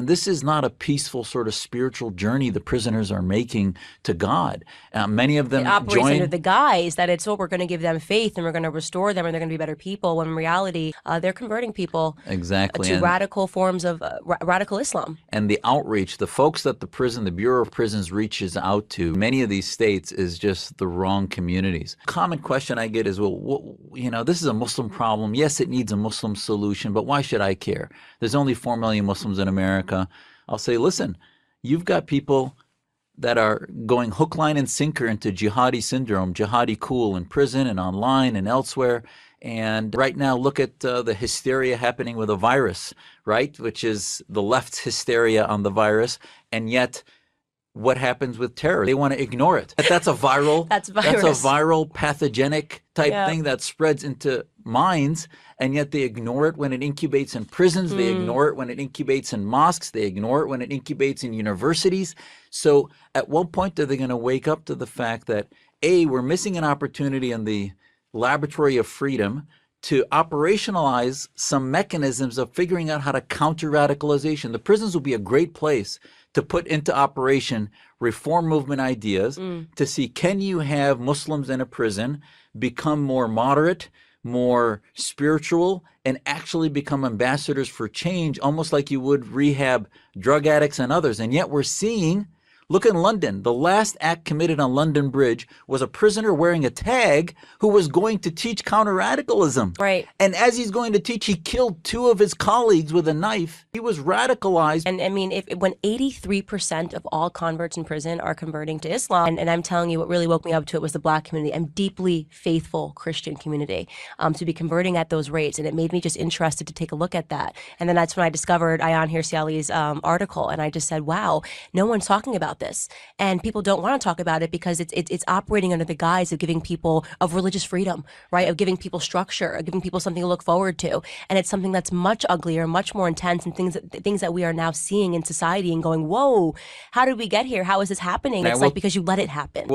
And this is not a peaceful sort of spiritual journey the prisoners are making to God. Many of them it operates under the guise that it's, oh, we're going to give them faith and we're going to restore them and they're going to be better people, when in reality, they're converting people to radical forms of radical Islam. And the outreach, the folks that the Bureau of Prisons reaches out to, many of these states, is just the wrong communities. Common question I get is, well, this is a Muslim problem. Yes, it needs a Muslim solution, but why should I care? There's only 4 million Muslims in America. I'll say, listen, you've got people that are going hook, line, and sinker into jihadi syndrome, jihadi cool in prison and online and elsewhere. And right now, look at the hysteria happening with a virus, right, which is the left's hysteria on the virus. And yet, what happens with terror? They want to ignore it. That's a viral, that's a viral pathogenic type thing that spreads into minds, and yet they ignore it when it incubates in prisons. They ignore it when it incubates in mosques. They ignore it when it incubates in universities. So at what point are they going to wake up to the fact that, A, we're missing an opportunity in the laboratory of freedom to operationalize some mechanisms of figuring out how to counter radicalization? The prisons will be a great place to put into operation reform movement ideas to see, can you have Muslims in a prison become more moderate, more spiritual, and actually become ambassadors for change, almost like you would rehab drug addicts and others. And yet we're seeing, look in London, the last act committed on London Bridge was a prisoner wearing a tag who was going to teach counter-radicalism. Right. And as he's going to teach, he killed 2 of his colleagues with a knife. He was radicalized. And I mean, when 83% of all converts in prison are converting to Islam, and I'm telling you, what really woke me up to it was the Black community, and deeply faithful Christian community, to be converting at those rates. And it made me just interested to take a look at that. And then that's when I discovered Ayaan Hirsi Ali's article. And I just said, wow, no one's talking about this. And people don't want to talk about it because it's operating under the guise of giving people of religious freedom, right? Of giving people structure, of giving people something to look forward to. And it's something that's much uglier, much more intense, and things that we are now seeing in society and going, whoa, how did we get here? How is this happening? It's like because you let it happen.